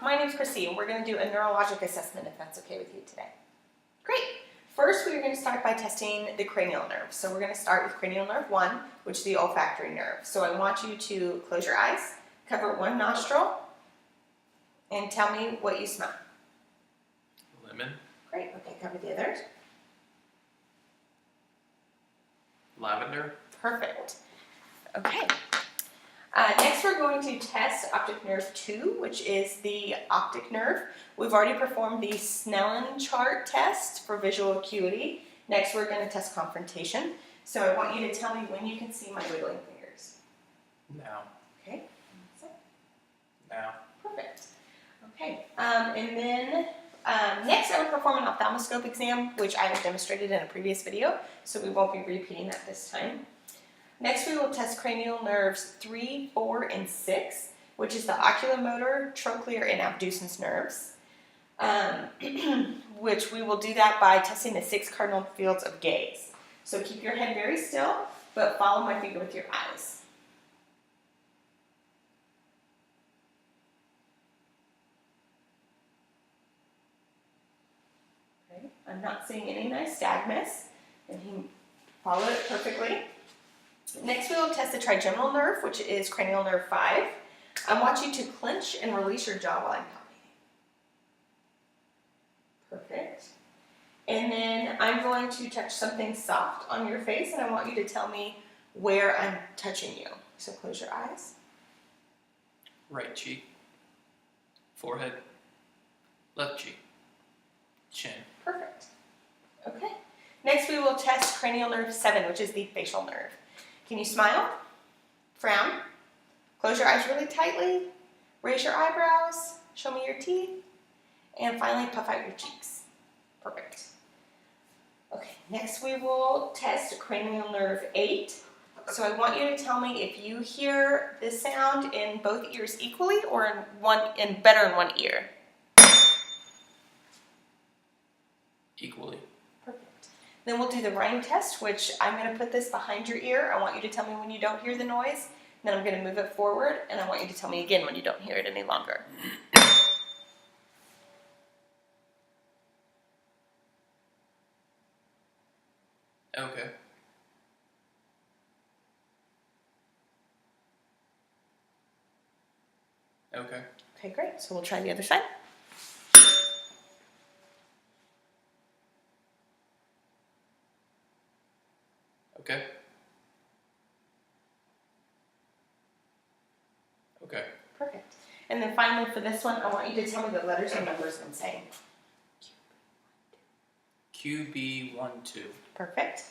my name's Chrissy, and we're going to do a neurologic assessment if that's okay with you today. Great. First, we're going to start by testing the cranial nerve. So we're going to start with cranial nerve 1, which is the olfactory nerve. So I want you to close your eyes, cover one nostril, and tell me what you smell. Lemon. Great. Okay, cover the others. Lavender. Perfect. Okay. Next, we're going to test optic nerve 2, which is the optic nerve. We've already performed the Snellen chart test for visual acuity. Next, we're going to test confrontation. So I want you to tell me when you can see my wiggling fingers. Now. Okay. Now. Perfect. Okay. And then next, I would perform an ophthalmoscope exam, which I have demonstrated in a previous video, so we won't be repeating that this time. Next, we will test cranial nerves 3, 4, and 6, which is the oculomotor, trochlear, and abducens nerves, which we will do that by testing the 6 cardinal fields of gaze. So keep your head very still, but follow my finger with your eyes. Okay. I'm not seeing any nice nystagmus, and he followed it perfectly. Next, we will test the trigeminal nerve, which is cranial nerve 5. I want you to clench and release your jaw while I'm palpating. Perfect. And then I'm going to touch something soft on your face, and I want you to tell me where I'm touching you. So close your eyes. Right cheek. Forehead. Left cheek. Chin. Perfect. Okay. Next, we will test cranial nerve 7, which is the facial nerve. Can you smile? Frown? Close your eyes really tightly. Raise your eyebrows. Show me your teeth. And finally, puff out your cheeks. Perfect. Okay, next we will test cranial nerve 8. So I want you to tell me if you hear this sound in both ears equally or better in one ear. Equally. Perfect. Then we'll do the rhyme test, which I'm going to put this behind your ear. I want you to tell me when you don't hear the noise. Then I'm going to move it forward, and I want you to tell me again when you don't hear it any longer. Okay. Okay. Okay, great. So we'll try the other side. Okay. Okay. Perfect. And then finally for this one, I want you to tell me the letters and numbers I'm saying. QB12. Perfect.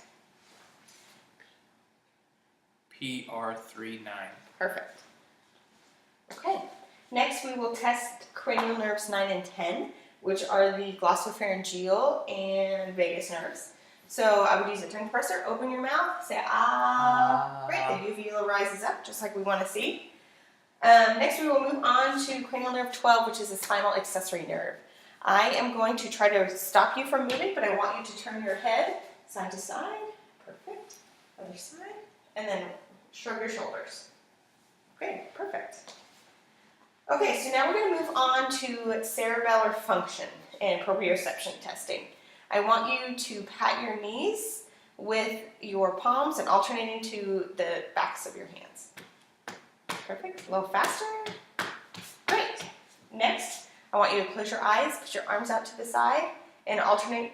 PR39. Perfect. Okay. Next, we will test cranial nerves 9 and 10, which are the glossopharyngeal and vagus nerves. So I would use a tongue depressor. Open your mouth. Say ah. Great. The uvula rises up, just like we want to see. Next, we will move on to cranial nerve 12, which is the spinal accessory nerve. I am going to try to stop you from moving, but I want you to turn your head side to side. Perfect. Other side. And then shrug your shoulders. Great. Perfect. Okay, so now we're going to move on to cerebellar function and proprioception testing. I want you to pat your knees with your palms and alternating to the backs of your hands. Perfect. A little faster. Great. Next, I want you to close your eyes, put your arms out to the side, and alternate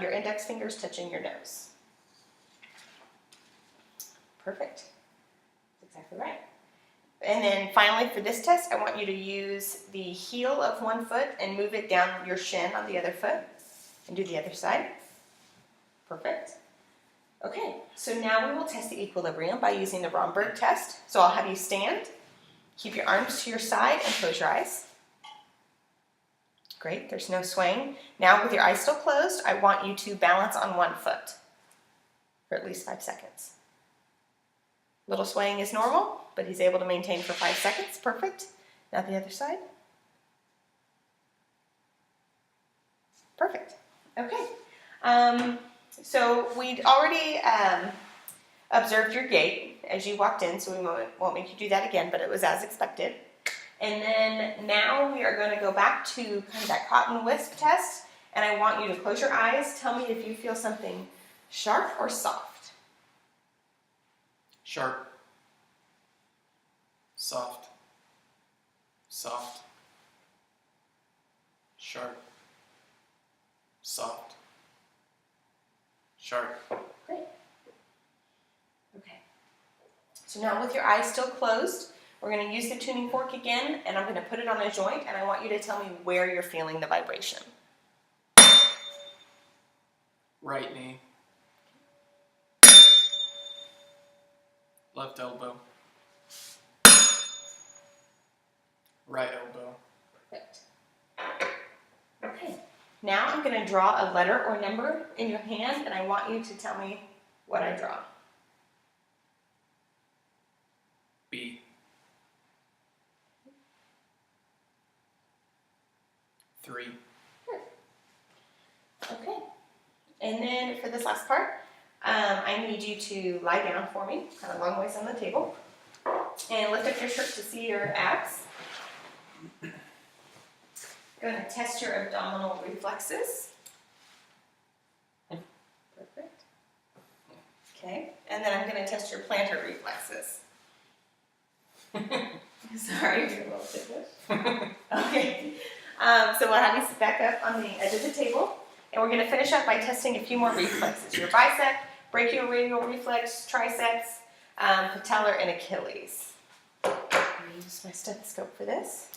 your index fingers touching your nose. Perfect. That's exactly right. And then finally for this test, I want you to use the heel of one foot and move it down your shin on the other foot. And do the other side. Perfect. Okay, so now we will test the equilibrium by using the Romberg test. So I'll have you stand, keep your arms to your side, and close your eyes. Great, there's no swaying. Now with your eyes still closed, I want you to balance on one foot for at least 5 seconds. Little swaying is normal, but he's able to maintain for 5 seconds. Perfect. Now the other side. Perfect. Okay. So we'd already observed your gait as you walked in, so we won't make you do that again, but it was as expected. And then now we are going to go back to kind of that cotton wisp test. And I want you to close your eyes. Tell me if you feel something sharp or soft. Sharp. Soft. Soft. Sharp. Soft. Sharp. Great. Okay. So now with your eyes still closed, we're going to use the tuning fork again, and I'm going to put it on a joint, and I want you to tell me where you're feeling the vibration. Right knee. Left elbow. Right elbow. Perfect. Okay. Now I'm going to draw a letter or number in your hand, and I want you to tell me what I draw. B. 3. Okay. And then for this last part, I need you to lie down for me, kind of long ways on the table, and lift up your shirt to see your abs. Going to test your abdominal reflexes. Perfect. Okay. And then I'm going to test your plantar reflexes. Sorry, you're a little ticklish. Okay. So we'll have you sit back up on the edge of the table, and we're going to finish up by testing a few more reflexes. Your bicep, brachioradial reflex, triceps, patellar, and Achilles. I'm going to use my stethoscope for this.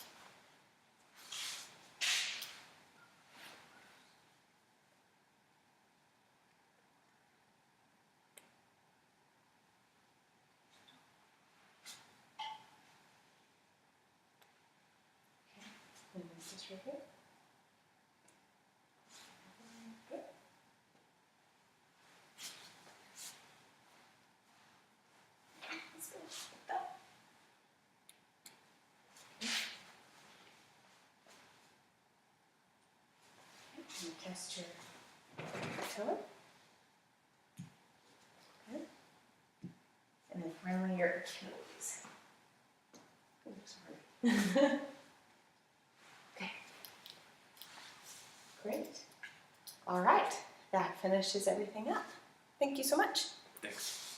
And this is right here. Good. Let's go like that. And test your patella. Good. And then finally your Achilles. Oh, sorry. Okay. Great. All right. That finishes everything up. Thank you so much. Thanks.